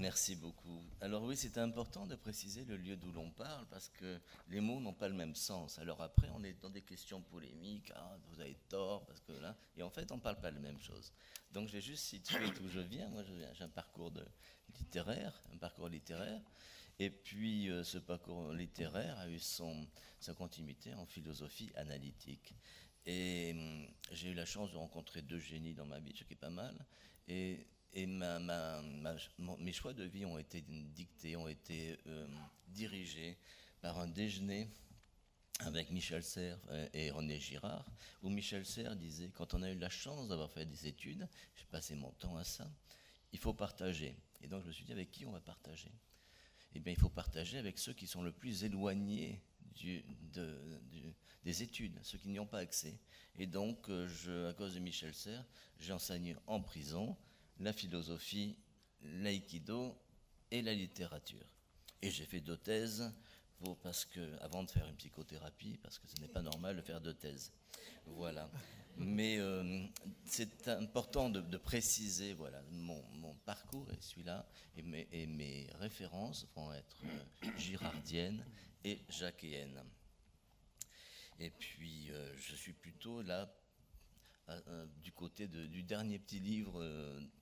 Merci beaucoup. Alors oui, c'est important de préciser le lieu d'où l'on parle parce que les mots n'ont pas le même sens. Alors après, on est dans des questions polémiques, ah, vous avez tort, parce que là, et en fait, on ne parle pas de la même chose. Donc je vais juste situer d'où je viens. Moi, j'ai un parcours littéraire, et puis ce parcours littéraire a eu sa continuité en philosophie analytique. Et j'ai eu la chance de rencontrer deux génies dans ma vie, ce qui est pas mal. Et mes choix de vie ont été dictés, ont été dirigés par un déjeuner avec Michel Serres et René Girard, où Michel Serres disait, quand on a eu la chance d'avoir fait des études, j'ai passé mon temps à ça, il faut partager. Et donc je me suis dit, avec qui on va partager? Eh bien, il faut partager avec ceux qui sont le plus éloignés des études, ceux qui n'y ont pas accès. Et donc, à cause de Michel Serres, j'ai enseigné en prison la philosophie, l'aïkido et la littérature. Et j'ai fait deux thèses avant de faire une psychothérapie, parce que ce n'est pas normal de faire deux thèses. Voilà. Mais c'est important de préciser, voilà, mon parcours est celui-là, et mes références vont être girardiennes et jacquéennes. Et puis, je suis plutôt là, du côté du dernier petit livre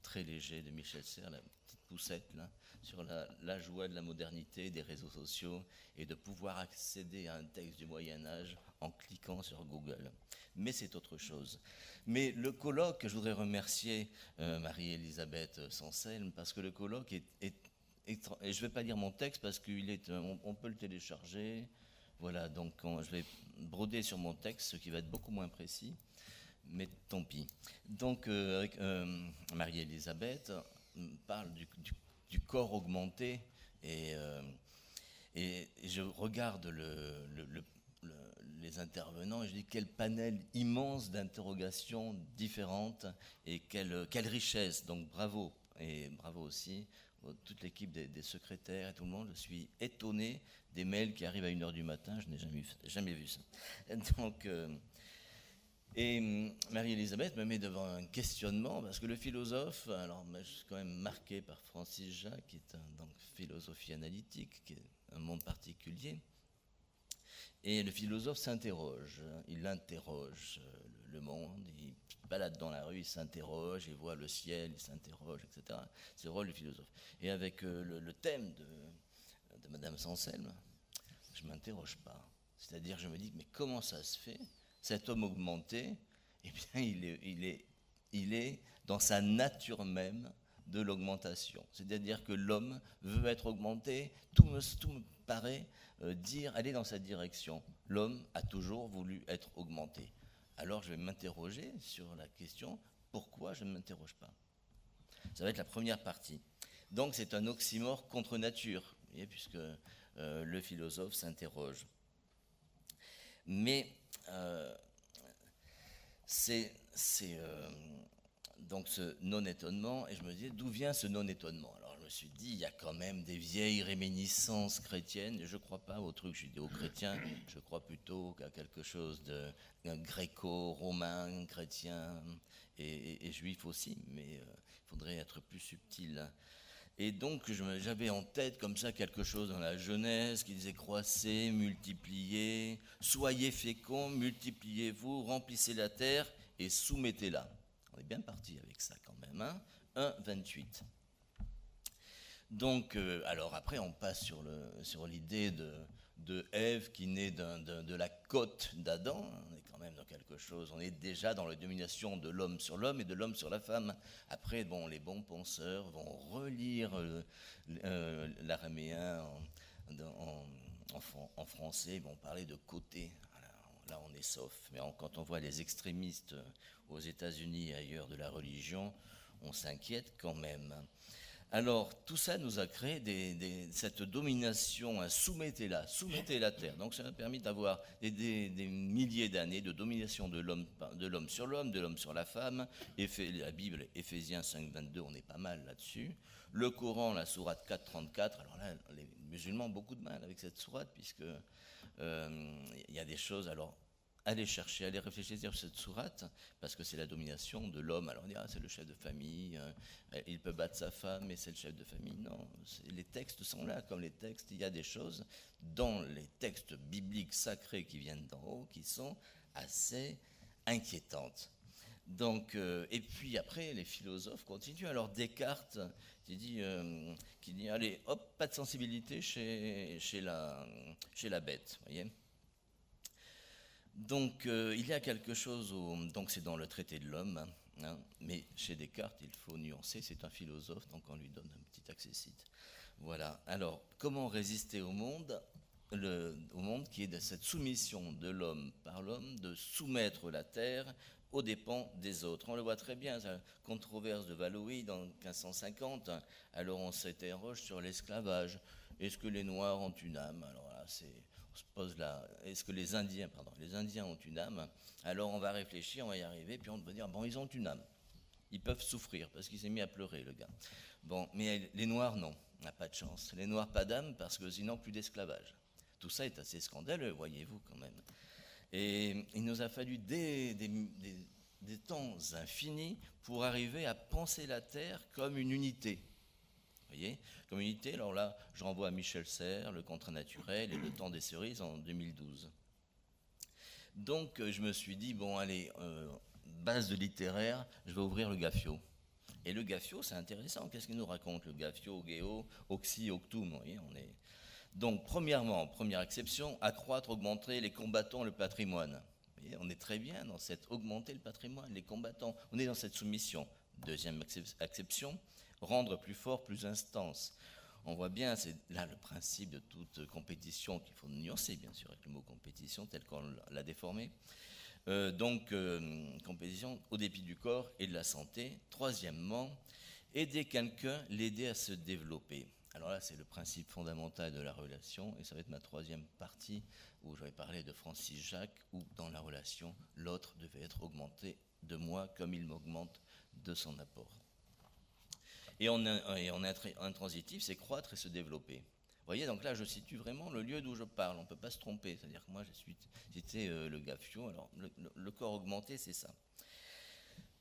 très léger de Michel Serres, la petite poussette, là, sur la joie de la modernité, des réseaux sociaux, et de pouvoir accéder à un texte du Moyen-Âge en cliquant sur Google. Mais c'est autre chose. Mais le colloque, je voudrais remercier Marie-Elisabeth Sanselme, parce que le colloque et je ne vais pas lire mon texte, parce qu'on peut le télécharger. Voilà, donc je vais broder sur mon texte, ce qui va être beaucoup moins précis. Mais tant pis. Donc, avec Marie-Elisabeth, parle du corps augmenté, et je regarde les intervenants et je dis quel panel immense d'interrogations différentes, et quelle richesse. Donc bravo, et bravo aussi toute l'équipe des secrétaires et tout le monde. Je suis étonné des mails qui arrivent à 1h du matin, je n'ai jamais vu ça. Donc... Et Marie-Elisabeth me met devant un questionnement, parce que le philosophe, alors je suis quand même marqué par Francis Jacques, qui est donc philosophie analytique, qui est un monde particulier. Et le philosophe s'interroge, il interroge le monde, il balade dans la rue, il s'interroge, il voit le ciel, il s'interroge, etc. C'est le rôle du philosophe. Et avec le thème de Madame Sanselme, je ne m'interroge pas. C'est-à-dire, je me dis, mais comment ça se fait? Cet homme augmenté, eh bien, il est dans sa nature même de l'augmentation. C'est-à-dire que l'homme veut être augmenté, tout me paraît aller dans cette direction. L'homme a toujours voulu être augmenté. Alors je vais m'interroger sur la question, pourquoi je ne m'interroge pas? Ça va être la première partie. Donc c'est un oxymore contre nature, puisque le philosophe s'interroge. Mais c'est donc ce non-étonnement, et je me disais, d'où vient ce non-étonnement? Alors je me suis dit, il y a quand même des vieilles réminiscences chrétiennes, je ne crois pas au truc judéo-chrétien, je crois plutôt qu'à quelque chose de gréco-romain, chrétien et juif aussi, mais il faudrait être plus subtil. Et donc j'avais en tête comme ça quelque chose dans la Genèse qui disait croissez, multipliez, soyez féconds, multipliez-vous, remplissez la terre et soumettez-la. On est bien parti avec ça quand même, hein. 1,28. Donc, alors après on passe sur l'idée de Ève qui naît de la côte d'Adam. On est quand même dans quelque chose, on est déjà dans la domination de l'homme sur l'homme et de l'homme sur la femme. Après, bon, les bons penseurs vont relire l'araméen en français, ils vont parler de côté. Là, on est sauf. Mais quand on voit les extrémistes aux États-Unis et ailleurs de la religion, on s'inquiète quand même. Alors, tout ça nous a créé cette domination, soumettez la terre. Donc, ça a permis d'avoir des milliers d'années de domination de l'homme sur l'homme, de l'homme sur la femme. La Bible, Éphésiens 5,22, on est pas mal là-dessus. Le Coran, la sourate 4,34. Alors là, les musulmans ont beaucoup de mal avec cette sourate, puisque il y a des choses aller chercher, aller réfléchir sur cette sourate, parce que c'est la domination de l'homme. Alors on dit, c'est le chef de famille, il peut battre sa femme, mais c'est le chef de famille. Non, les textes sont là, comme les textes, il y a des choses dans les textes bibliques sacrés qui viennent d'en haut, qui sont assez inquiétantes. Donc, et puis après, les philosophes continuent. Alors Descartes, qui dit, allez, hop, pas de sensibilité chez la bête, voyez. Donc, il y a quelque chose, donc c'est dans le traité de l'homme, hein, mais chez Descartes, il faut nuancer, c'est un philosophe, donc on lui donne un petit accessit. Voilà. Alors, comment résister au monde qui est de cette soumission de l'homme par l'homme, de soumettre la terre aux dépens des autres. On le voit très bien, la controverse de Valois en 1550, alors on s'interroge sur l'esclavage. Est-ce que les Noirs ont une âme? Alors là, on se pose là, est-ce que les Indiens ont une âme? Alors on va réfléchir, on va y arriver, puis on va dire, bon, ils ont une âme. Ils peuvent souffrir, parce qu'il s'est mis à pleurer, le gars. Bon, mais les Noirs, non, on n'a pas de chance. Les Noirs, pas d'âme, parce que sinon, plus d'esclavage. Tout ça est assez scandaleux, voyez-vous, quand même. Et il nous a fallu des temps infinis pour arriver à penser la Terre comme une unité. Vous voyez, comme une unité. Alors là, je renvoie à Michel Serres, Le contrat naturel et Le temps des cerises en 2012. Donc, je me suis dit, bon, allez, base de littéraire, je vais ouvrir le Gaffio. Et le Gaffio, c'est intéressant. Qu'est-ce qu'il nous raconte, le Gaffio, Géo, Oxy, Octum? Vous voyez, on est... Donc, premièrement, première exception, accroître, augmenter les combattants, le patrimoine. Vous voyez, on est très bien dans cette augmenter le patrimoine, les combattants. On est dans cette soumission. Deuxième exception, rendre plus fort, plus intense. On voit bien, c'est là le principe de toute compétition qu'il faut nuancer, bien sûr, avec le mot compétition tel qu'on l'a déformé. Compétition au dépit du corps et de la santé. Troisièmement, aider quelqu'un, l'aider à se développer. Alors là, c'est le principe fondamental de la relation, et ça va être ma troisième partie, où je vais parler de Francis Jacques, où dans la relation, l'autre devait être augmenté de moi comme il m'augmente de son apport. Et en intransitif, c'est croître et se développer. Vous voyez, donc là, je situe vraiment le lieu d'où je parle, on ne peut pas se tromper, c'est-à-dire que moi, j'étais le Gaffio, alors le corps augmenté, c'est ça.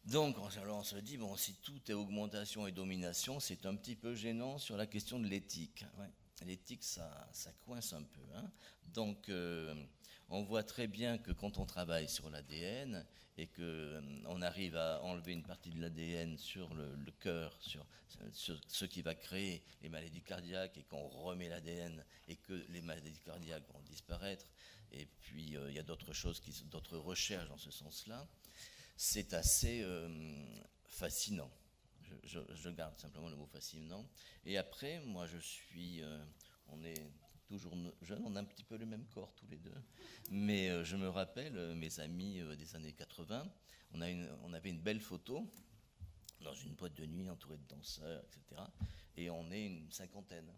Donc, alors on se dit, bon, si tout est augmentation et domination, c'est un petit peu gênant sur la question de l'éthique. Ouais. L'éthique, ça coince un peu. Hein. Donc, on voit très bien que quand on travaille sur l'ADN et qu'on arrive à enlever une partie de l'ADN sur le cœur, sur ce qui va créer les maladies cardiaques, et qu'on remet l'ADN et que les maladies cardiaques vont disparaître, et puis il y a d'autres choses, d'autres recherches dans ce sens-là, c'est assez fascinant. Je garde simplement le mot fascinant. Et après, moi on est toujours jeunes, on a un petit peu le même corps tous les deux. Mais je me rappelle, mes amis des années 80, on avait une belle photo dans une boîte de nuit entourée de danseurs, etc. Et on est une cinquantaine.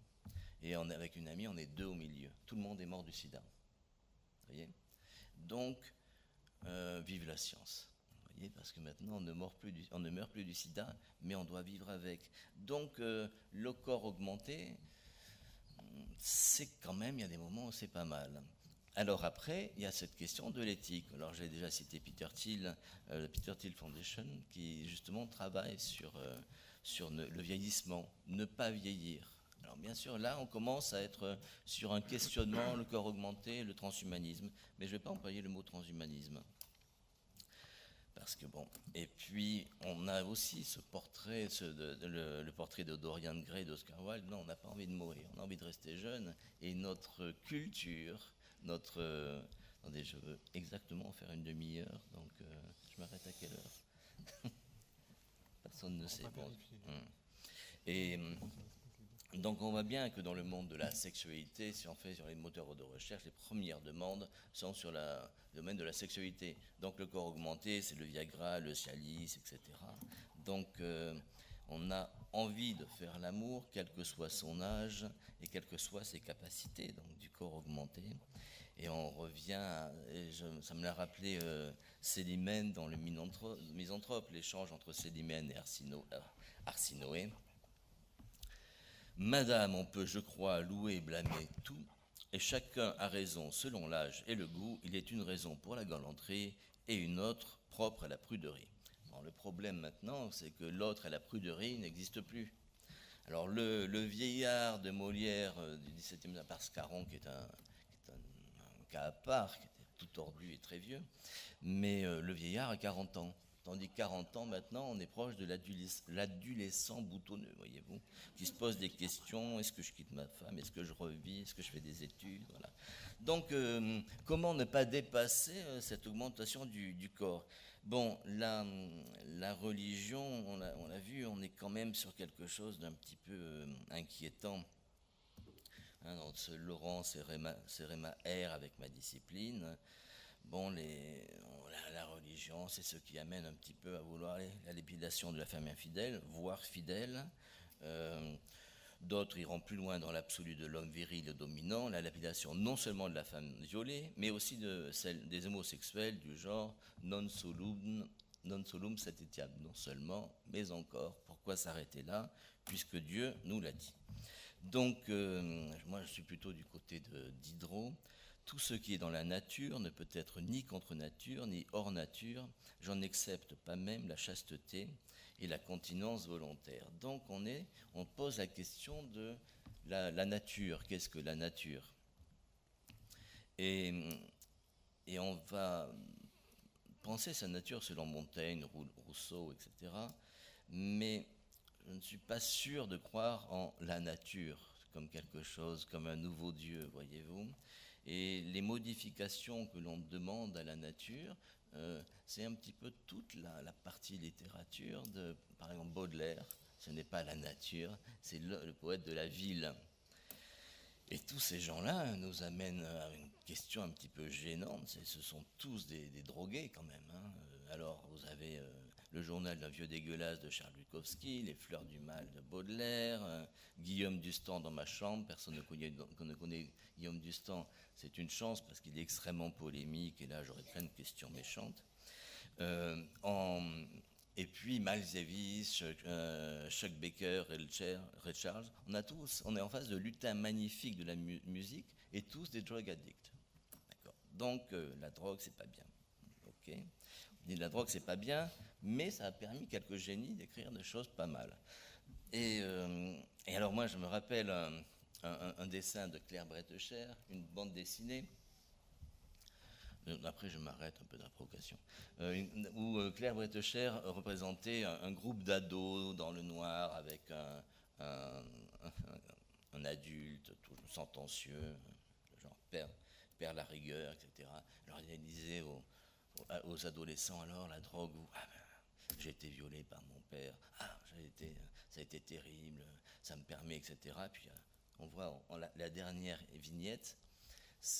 Et avec une amie, on est 2 au milieu. Tout le monde est mort du sida. Vous voyez ? Donc, vive la science. Parce que maintenant, on ne meurt plus du sida, mais on doit vivre avec. Donc, le corps augmenté, c'est quand même, il y a des moments où c'est pas mal. Alors après, il y a cette question de l'éthique. Alors, j'ai déjà cité Peter Thiel, le Peter Thiel Foundation, qui justement travaille sur le vieillissement, ne pas vieillir. Alors bien sûr, là, on commence à être sur un questionnement, le corps augmenté, le transhumanisme, mais je ne vais pas employer le mot transhumanisme. Parce que bon, et puis on a aussi ce portrait, le portrait de Dorian Gray, d'Oscar Wilde. Non, on n'a pas envie de mourir, on a envie de rester jeune. Et notre culture, attendez, je veux exactement faire une demi-heure, donc je m'arrête à quelle heure? Personne ne sait. Bon. Et donc on voit bien que dans le monde de la sexualité, si on fait sur les moteurs de recherche, les premières demandes sont sur le domaine de la sexualité. Donc le corps augmenté, c'est le Viagra, le Cialis, etc. Donc on a envie de faire l'amour, quel que soit son âge et quelles que soient ses capacités, donc du corps augmenté. Et on revient, ça me l'a rappelé Célimène dans le Misanthrope, l'échange entre Célimène et Arsinoé. Madame, on peut, je crois, louer et blâmer tout, Et chacun a raison selon l'âge et le goût. Il est une raison pour la galanterie et une autre propre à la pruderie. Bon, le problème maintenant, c'est que l'autre et la pruderie n'existent plus. Alors le vieillard de Molière du XVIIe siècle, par Scarron, qui est un cas à part, qui était tout tordu et très vieux, mais le vieillard a 40 ans. Tandis que 40 ans maintenant, on est proche de l'adolescent boutonneux, voyez-vous, qui se pose des questions, est-ce que je quitte ma femme, est-ce que je revis, est-ce que je fais des études, voilà. Donc, comment ne pas dépasser cette augmentation du corps? Bon, la religion, on l'a vu, on est quand même sur quelque chose d'un petit peu inquiétant. Hein, dans ce Laurent Serema R avec ma discipline. Bon, la religion, c'est ce qui amène un petit peu à vouloir la lépidation de la femme infidèle, voire fidèle. D'autres iront plus loin dans l'absolu de l'homme viril et dominant, la lapidation non seulement de la femme violée, mais aussi de celle des homosexuels du genre non solum satetiam, non seulement, mais encore. Pourquoi s'arrêter là, puisque Dieu nous l'a dit. Donc, moi je suis plutôt du côté de Diderot. Tout ce qui est dans la nature ne peut être ni contre nature, ni hors nature. J'en accepte pas même la chasteté et la continence volontaire. Donc on pose la question de la nature. Qu'est-ce que la nature? Et on va penser sa nature selon Montaigne, Rousseau, etc. Mais je ne suis pas sûr de croire en la nature comme quelque chose, comme un nouveau Dieu, voyez-vous. Et les modifications que l'on demande à la nature, c'est un petit peu toute la partie littérature de, par exemple, Baudelaire. Ce n'est pas la nature, c'est le poète de la ville. Et tous ces gens-là nous amènent à une question un petit peu gênante. Ce sont tous des drogués quand même. Hein. Alors vous avez le journal d'un vieux dégueulasse de Charles Bukowski, Les fleurs du mal de Baudelaire, Guillaume Dustan dans ma chambre. Personne ne connaît Guillaume Dustan. C'est une chance parce qu'il est extrêmement polémique et là j'aurais plein de questions méchantes. Et puis Miles Davis, Chuck Baker, Ray Charles, on est en face de lutins magnifiques de la musique et tous des drug addicts. D'accord. Donc la drogue c'est pas bien. Ok. On dit la drogue c'est pas bien, mais ça a permis quelques génies d'écrire des choses pas mal. Et alors moi je me rappelle un dessin de Claire Bretécher, une bande dessinée. Après, je m'arrête un peu de la provocation. Où Claire Bretécher représentait un groupe d'ados dans le noir avec un adulte tout sentencieux, genre perd la rigueur, etc. Alors il disait aux adolescents, alors la drogue, j'ai été violé par mon père, ça a été terrible, ça me permet, etc. Puis on voit la dernière vignette.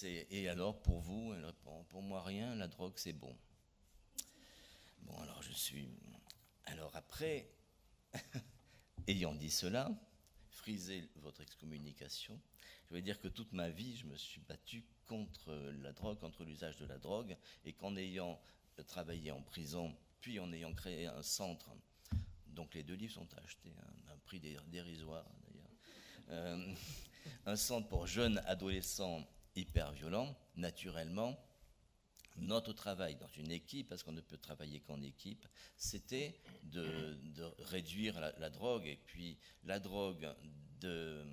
Et alors pour vous? Elle répond, pour moi rien, la drogue c'est bon. Bon alors alors après, ayant dit cela, frisez votre excommunication. Je veux dire que toute ma vie, je me suis battu contre la drogue, contre l'usage de la drogue, et qu'en ayant travaillé en prison, puis en ayant créé un centre, donc les 2 livres sont achetés à un prix dérisoire d'ailleurs, un centre pour jeunes adolescents hyper violent, naturellement, notre travail dans une équipe, parce qu'on ne peut travailler qu'en équipe, c'était de réduire la drogue. Et puis la drogue de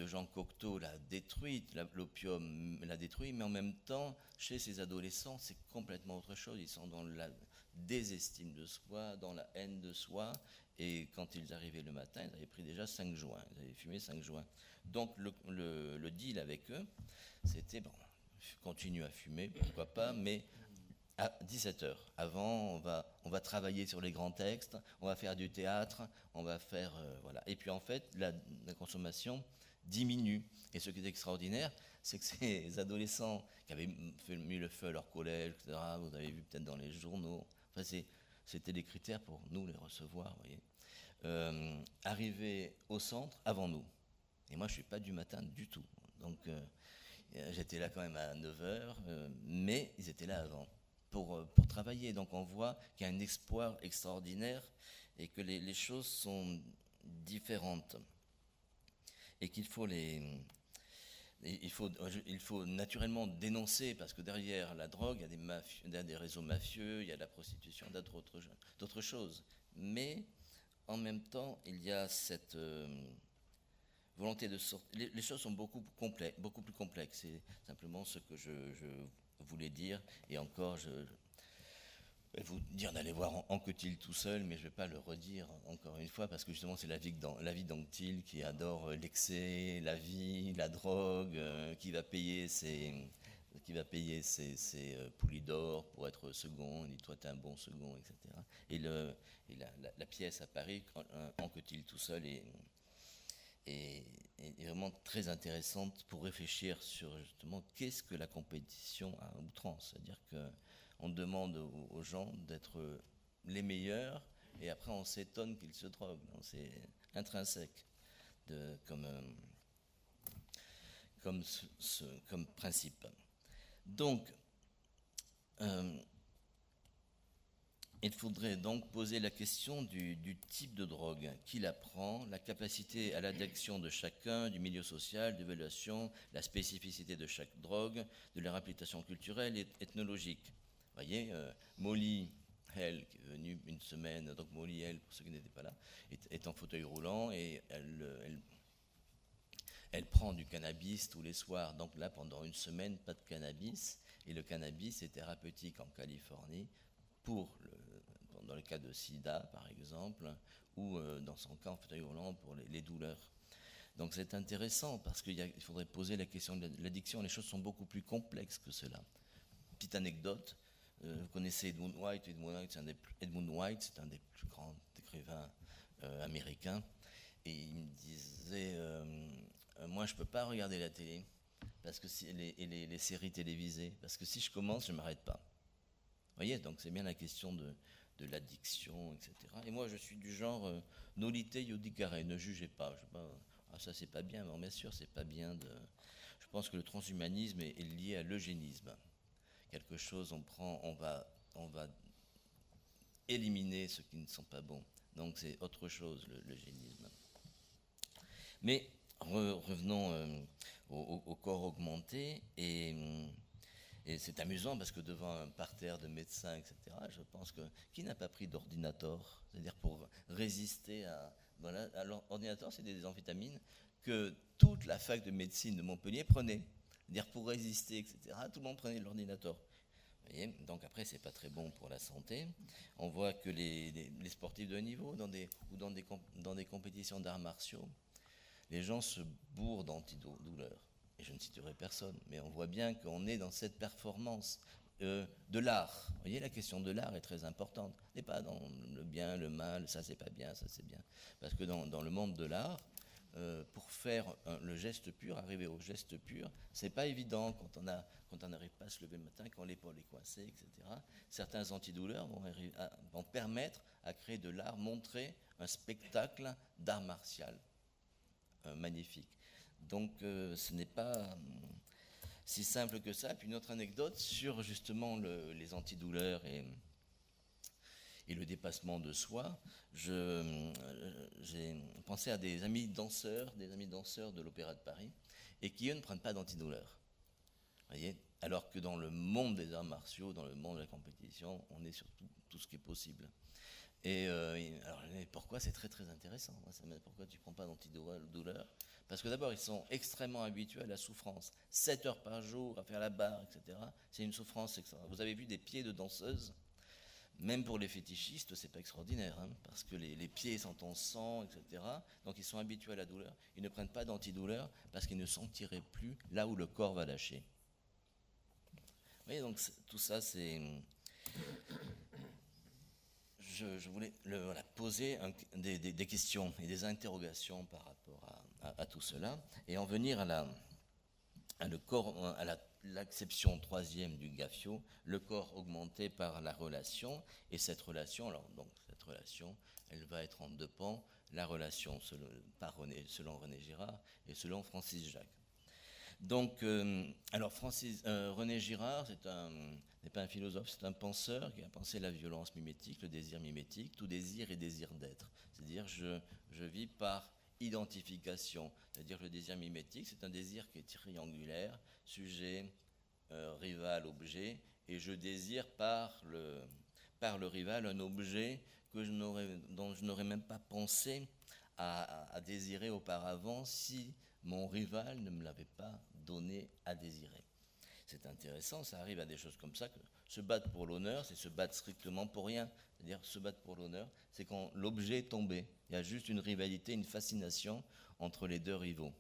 Jean Cocteau l'a détruite, l'opium l'a détruit, mais en même temps, chez ces adolescents, c'est complètement autre chose. Ils sont dans la désestime de soi, dans la haine de soi, et quand ils arrivaient le matin, ils avaient pris déjà 5 joints, ils avaient fumé 5 joints. Donc le deal avec eux, c'était, bon, continue à fumer, pourquoi pas, mais à 17h. Avant, on va travailler sur les grands textes, on va faire du théâtre, on va faire... voilà. Et puis en fait, la consommation diminue. Et ce qui est extraordinaire, c'est que ces adolescents qui avaient mis le feu à leur collège, etc., vous avez vu peut-être dans les journaux, enfin, c'était des critères pour nous les recevoir, vous voyez, arrivaient au centre avant nous. Et moi, je ne suis pas du matin du tout. Donc, j'étais là quand même à 9h, mais ils étaient là avant pour travailler. Donc, on voit qu'il y a un espoir extraordinaire et que les choses sont différentes. et qu'il faut il faut naturellement dénoncer, parce que derrière la drogue, il y a des réseaux mafieux, il y a la prostitution, d'autres choses. Mais en même temps, il y a cette volonté de sortir. Les choses sont beaucoup plus complexes. C'est simplement ce que je voulais dire. Et encore, je vais vous dire d'aller voir Anquetil tout seul, mais je ne vais pas le redire encore une fois, parce que justement c'est la vie d'Anquetil qui adore l'excès, la vie, la drogue, qui va payer ses poulies d'or pour être second. Il dit toi t'es un bon second, etc. Et la pièce à Paris, Anquetil tout seul, est vraiment très intéressante pour réfléchir sur justement qu'est-ce que la compétition à outrance. C'est-à-dire qu'on demande aux gens d'être les meilleurs et après on s'étonne qu'ils se droguent. C'est intrinsèque comme principe. Donc, il faudrait donc poser la question du type de drogue, qui la prend, la capacité à l'addiction de chacun, du milieu social, d'évaluation, la spécificité de chaque drogue, de leur application culturelle et ethnologique. Vous voyez, Molly Hell, qui est venue une semaine, donc Molly Hell, pour ceux qui n'étaient pas là, est en fauteuil roulant et elle prend du cannabis tous les soirs. Donc là, pendant une semaine, pas de cannabis. Et le cannabis est thérapeutique en Californie dans le cas de sida, par exemple, ou dans son cas en fauteuil roulant pour les douleurs. Donc c'est intéressant parce qu'il faudrait poser la question de l'addiction. Les choses sont beaucoup plus complexes que cela. Petite anecdote, vous connaissez Edmund White. Edmund White, c'est un des plus grands écrivains américains. Et il me disait, moi je ne peux pas regarder la télé parce que les séries télévisées, parce que si je commence, je ne m'arrête pas. Vous voyez, donc c'est bien la question de l'addiction, etc. Et moi, je suis du genre nolite iudicare, ne jugez pas. Ça c'est pas bien, mais bien sûr, c'est pas bien de. Je pense que le transhumanisme est lié à l'eugénisme. Quelque chose, on va éliminer ceux qui ne sont pas bons. Donc c'est autre chose, l'eugénisme. Mais revenons au corps augmenté et c'est amusant parce que devant un parterre de médecins, etc., je pense que qui n'a pas pris d'ordinateur, c'est-à-dire pour résister à. Voilà, alors ordinateur, c'est des amphétamines que toute la fac de médecine de Montpellier prenait, c'est-à-dire pour résister, etc. Tout le monde prenait de l'ordinateur. Vous voyez, donc après, c'est pas très bon pour la santé. On voit que les sportifs de haut niveau, dans des compétitions d'arts martiaux, les gens se bourrent d'antidouleurs. Et je ne citerai personne, mais on voit bien qu'on est dans cette performance de l'art. Vous voyez, la question de l'art est très importante. On n'est pas dans le bien, le mal, ça c'est pas bien, ça c'est bien. Parce que dans le monde de l'art, pour faire le geste pur, arriver au geste pur, c'est pas évident quand on n'arrive pas à se lever le matin, quand l'épaule est coincée, etc. Certains antidouleurs vont permettre à créer de l'art, montrer un spectacle d'art martial magnifique. Donc ce n'est pas si simple que ça. Puis une autre anecdote sur justement les antidouleurs et le dépassement de soi. J'ai pensé à des amis danseurs de l'Opéra de Paris, et qui eux ne prennent pas d'antidouleurs. Voyez, alors que dans le monde des arts martiaux, dans le monde de la compétition, on est sur tout ce qui est possible. Et alors, pourquoi c'est très très intéressant. Pourquoi tu ne prends pas d'antidouleur? Parce que d'abord, ils sont extrêmement habitués à la souffrance. 7 heures par jour à faire la barre, etc. C'est une souffrance extraordinaire. Vous avez vu des pieds de danseuses? Même pour les fétichistes, c'est pas extraordinaire, hein, parce que les pieds sont en sang, etc. Donc ils sont habitués à la douleur. Ils ne prennent pas d'antidouleur parce qu'ils ne sentiraient plus là où le corps va lâcher. Vous voyez, donc tout ça, c'est... Je voulais poser des questions et des interrogations par rapport à tout cela, et en venir à l'acception troisième du Gaffio, le corps augmenté par la relation, et cette relation, elle va être en deux pans, la relation selon René Girard et selon Francis Jacques. Donc, René Girard, n'est pas un philosophe, c'est un penseur qui a pensé la violence mimétique, le désir mimétique. Tout désir est désir d'être. C'est-à-dire, je vis par identification. C'est-à-dire que le désir mimétique, c'est un désir qui est triangulaire, sujet, rival, objet, et je désire par le rival un objet dont je n'aurais même pas pensé à désirer auparavant si mon rival ne me l'avait pas donné à désirer. C'est intéressant, ça arrive à des choses comme ça, que se battre pour l'honneur, c'est se battre strictement pour rien. C'est-à-dire se battre pour l'honneur, c'est quand l'objet est tombé. Il y a juste une rivalité, une fascination entre les deux rivaux.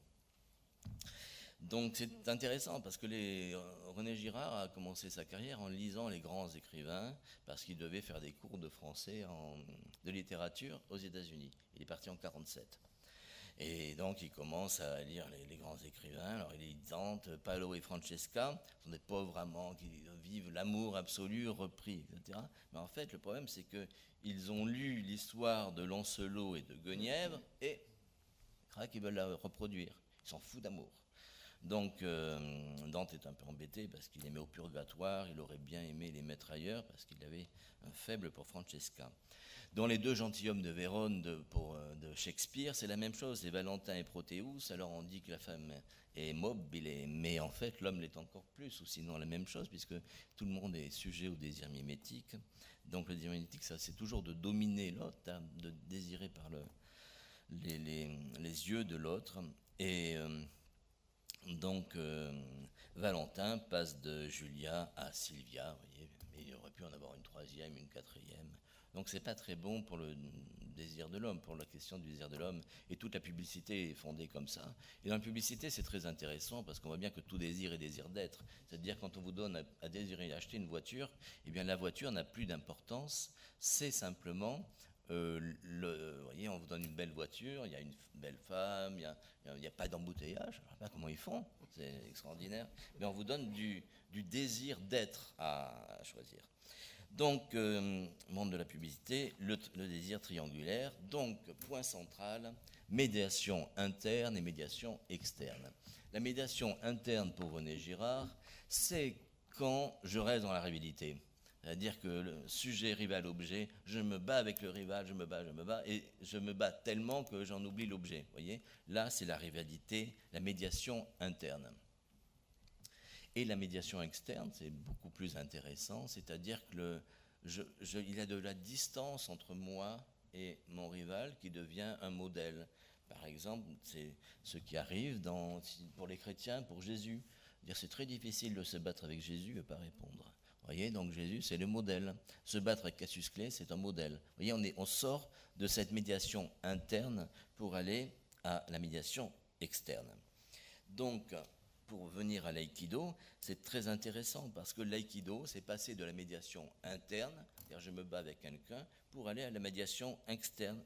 Donc c'est intéressant parce que René Girard a commencé sa carrière en lisant les grands écrivains parce qu'il devait faire des cours de français, de littérature aux États-Unis. Il est parti en 1947. Et donc il commence à lire les grands écrivains. Alors il lit Dante, Paolo et Francesca, ce sont des pauvres amants qui vivent l'amour absolu, repris, etc. Mais en fait le problème c'est qu'ils ont lu l'histoire de Lancelot et de Guenièvre et ils veulent la reproduire. Ils s'en foutent d'amour. Donc Dante est un peu embêté parce qu'il aimait au purgatoire, il aurait bien aimé les mettre ailleurs parce qu'il avait un faible pour Francesca. Dans les deux gentilshommes de Vérone de Shakespeare, c'est la même chose, c'est Valentin et Protéus. Alors on dit que la femme est mobile, mais en fait l'homme l'est encore plus, ou sinon la même chose, puisque tout le monde est sujet au désir mimétique. Donc le désir mimétique, ça c'est toujours de dominer l'autre, de désirer par les yeux de l'autre. Et donc Valentin passe de Julia à Sylvia, vous voyez, mais il aurait pu en avoir une troisième, une quatrième. Donc c'est pas très bon pour le désir de l'homme, pour la question du désir de l'homme. Et toute la publicité est fondée comme ça. Et dans la publicité, c'est très intéressant parce qu'on voit bien que tout désir est désir d'être. C'est-à-dire quand on vous donne à désirer acheter une voiture, eh bien la voiture n'a plus d'importance. C'est simplement, vous voyez, on vous donne une belle voiture, il y a une belle femme, il n'y a pas d'embouteillage. Je ne sais pas comment ils font, c'est extraordinaire. Mais on vous donne du désir d'être à choisir. Donc, monde de la publicité, le désir triangulaire. Donc, point central, médiation interne et médiation externe. La médiation interne pour René Girard, c'est quand je reste dans la rivalité. C'est-à-dire que le sujet rival-objet, je me bats avec le rival, je me bats, et je me bats tellement que j'en oublie l'objet. Vous voyez, là, c'est la rivalité, la médiation interne. Et la médiation externe, c'est beaucoup plus intéressant, c'est-à-dire qu'il y a de la distance entre moi et mon rival qui devient un modèle. Par exemple, c'est ce qui arrive pour les chrétiens, pour Jésus. C'est très difficile de se battre avec Jésus et ne pas répondre. Vous voyez, donc Jésus, c'est le modèle. Se battre avec Cassius Clay, c'est un modèle. Vous voyez, on sort de cette médiation interne pour aller à la médiation externe. Donc, pour venir à l'aïkido, c'est très intéressant parce que l'aïkido, c'est passer de la médiation interne, c'est-à-dire je me bats avec quelqu'un, pour aller à la médiation externe,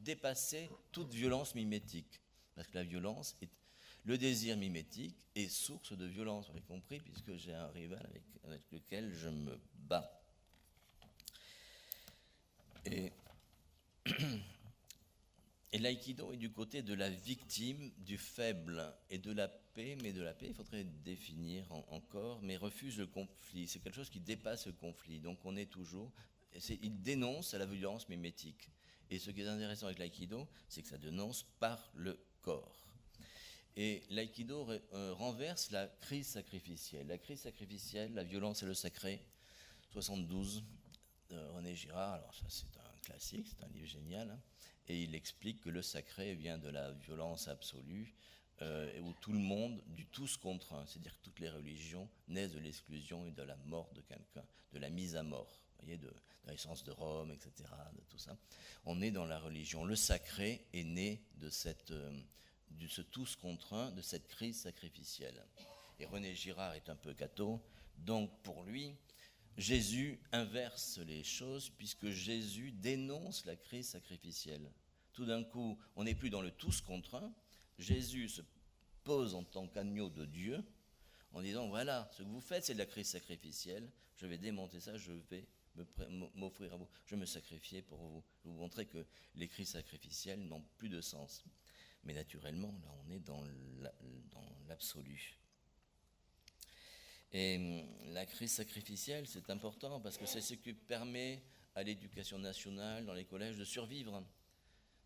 dépasser toute violence mimétique. Parce que la violence, le désir mimétique est source de violence, vous avez compris, puisque j'ai un rival avec lequel je me bats. Et l'aïkido est du côté de la victime, du faible et de la paix, mais de la paix, il faudrait définir encore, mais refuse le conflit. C'est quelque chose qui dépasse le conflit. Donc on est toujours... il dénonce la violence mimétique. Et ce qui est intéressant avec l'aïkido, c'est que ça dénonce par le corps. Et l'aïkido renverse la crise sacrificielle. La crise sacrificielle, la violence et le sacré, 72, René Girard, alors ça c'est un classique, c'est un livre génial, hein. Et il explique que le sacré vient de la violence absolue, où tout le monde, du tous contre un, c'est-à-dire que toutes les religions naissent de l'exclusion et de la mort de quelqu'un, de la mise à mort, vous voyez, de l'essence de Rome, etc., de tout ça. On est dans la religion. Le sacré est né de ce tous contre un, de cette crise sacrificielle. Et René Girard est un peu catho, donc pour lui, Jésus inverse les choses puisque Jésus dénonce la crise sacrificielle. Tout d'un coup, on n'est plus dans le tous contre un. Jésus se pose en tant qu'agneau de Dieu en disant voilà, ce que vous faites, c'est de la crise sacrificielle. Je vais démonter ça, je vais m'offrir à vous. Je vais me sacrifier pour vous. Je vais vous montrer que les crises sacrificielles n'ont plus de sens. Mais naturellement, là, on est dans l'absolu. Et la crise sacrificielle, c'est important parce que c'est ce qui permet à l'éducation nationale, dans les collèges, de survivre.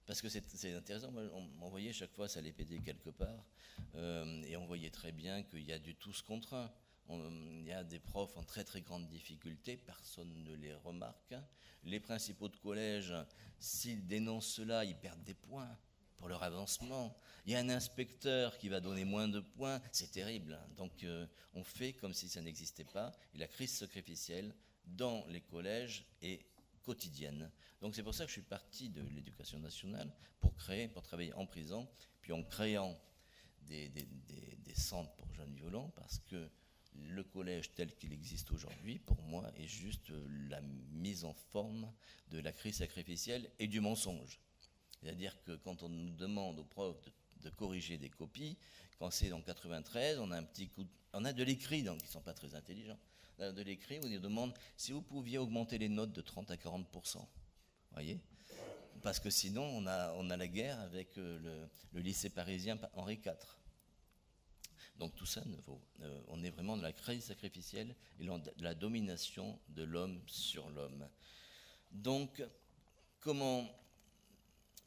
Parce que c'est intéressant, moi, on voyait chaque fois ça allait péter quelque part, et on voyait très bien qu'il y a du tous contre un. Il y a des profs en très très grande difficulté, personne ne les remarque. Les principaux de collège, s'ils dénoncent cela, ils perdent des points pour leur avancement. Il y a un inspecteur qui va donner moins de points, c'est terrible. Donc on fait comme si ça n'existait pas, et la crise sacrificielle dans les collèges est quotidienne. Donc c'est pour ça que je suis parti de l'éducation nationale pour travailler en prison, puis en créant des centres pour jeunes violents, parce que le collège tel qu'il existe aujourd'hui, pour moi, est juste la mise en forme de la crise sacrificielle et du mensonge. C'est-à-dire que quand on nous demande aux profs de corriger des copies, quand c'est dans 93, on a un petit coup, on a de l'écrit, donc ils ne sont pas très intelligents. On a de l'écrit où on nous demande si vous pouviez augmenter les notes de 30 à 40%. Voyez, parce que sinon on a la guerre avec le lycée parisien Henri IV. Donc tout ça ne vaut. On est vraiment dans la crise sacrificielle et de la domination de l'homme sur l'homme. Donc comment...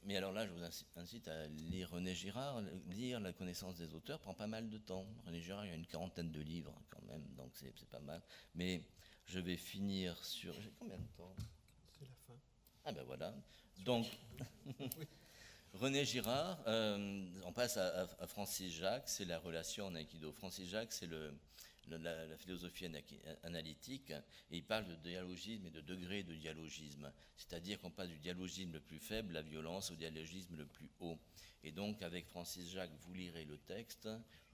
Mais alors là, je vous incite à lire René Girard. Lire La connaissance des auteurs prend pas mal de temps. René Girard, il y a une 40aine de livres quand même, donc c'est pas mal. Mais je vais finir sur... J'ai combien de temps? C'est la fin. Ah ben voilà. Donc, René Girard, on passe à Francis Jacques, c'est la relation en aikido. Francis Jacques, c'est la philosophie analytique, et il parle de dialogisme et de degré de dialogisme. C'est-à-dire qu'on passe du dialogisme le plus faible, la violence, au dialogisme le plus haut. Et donc, avec Francis Jacques, vous lirez le texte,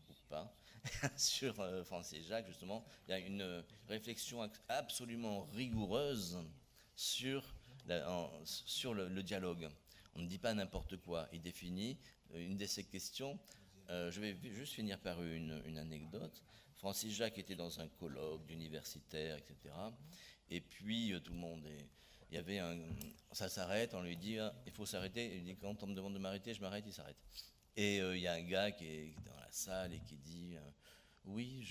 ou pas, sur Francis Jacques, justement, il y a une réflexion absolument rigoureuse sur le dialogue. On ne dit pas n'importe quoi. Il définit une de ces questions. Je vais juste finir par une anecdote. Francis Jacques était dans un colloque d'universitaires, etc. Et puis tout le monde il y avait ça s'arrête, on lui dit il faut s'arrêter. Il dit quand on me demande de m'arrêter, je m'arrête, il s'arrête. Et il y a un gars qui est dans la salle et qui dit oui,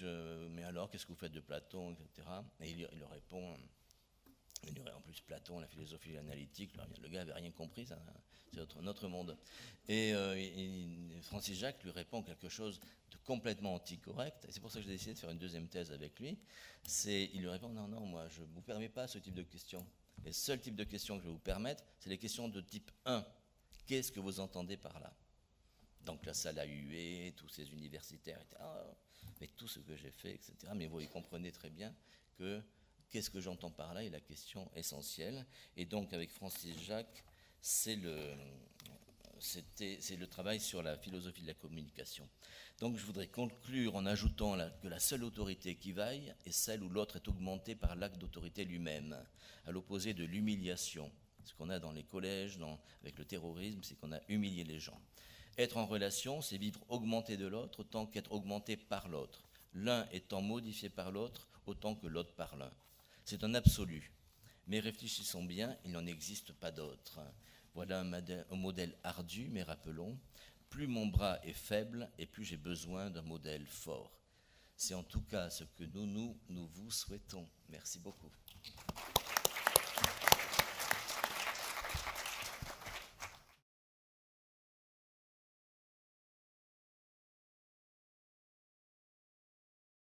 mais alors qu'est-ce que vous faites de Platon, etc. Et il lui répond. Il y aurait en plus Platon, la philosophie analytique, le gars n'avait rien compris, c'est notre monde. Et Francis Jacques lui répond quelque chose de complètement anticorrect, et c'est pour ça que j'ai décidé de faire une deuxième thèse avec lui. Il lui répond, non, moi je ne vous permets pas ce type de questions. Les seuls types de questions que je vais vous permettre, c'est les questions de type 1. Qu'est-ce que vous entendez par là? Donc la salle a hué, tous ces universitaires étaient, mais tout ce que j'ai fait, etc. Mais vous comprenez très bien que qu'est-ce que j'entends par là est la question essentielle. Et donc, avec Francis Jacques, c'est le travail sur la philosophie de la communication. Donc, je voudrais conclure en ajoutant que la seule autorité qui vaille est celle où l'autre est augmenté par l'acte d'autorité lui-même, à l'opposé de l'humiliation. Ce qu'on a dans les collèges, avec le terrorisme, c'est qu'on a humilié les gens. Être en relation, c'est vivre augmenté de l'autre autant qu'être augmenté par l'autre. L'un étant modifié par l'autre autant que l'autre par l'un. C'est un absolu. Mais réfléchissons bien, il n'en existe pas d'autre. Voilà un modèle ardu, mais rappelons, plus mon bras est faible et plus j'ai besoin d'un modèle fort. C'est en tout cas ce que nous vous souhaitons. Merci beaucoup.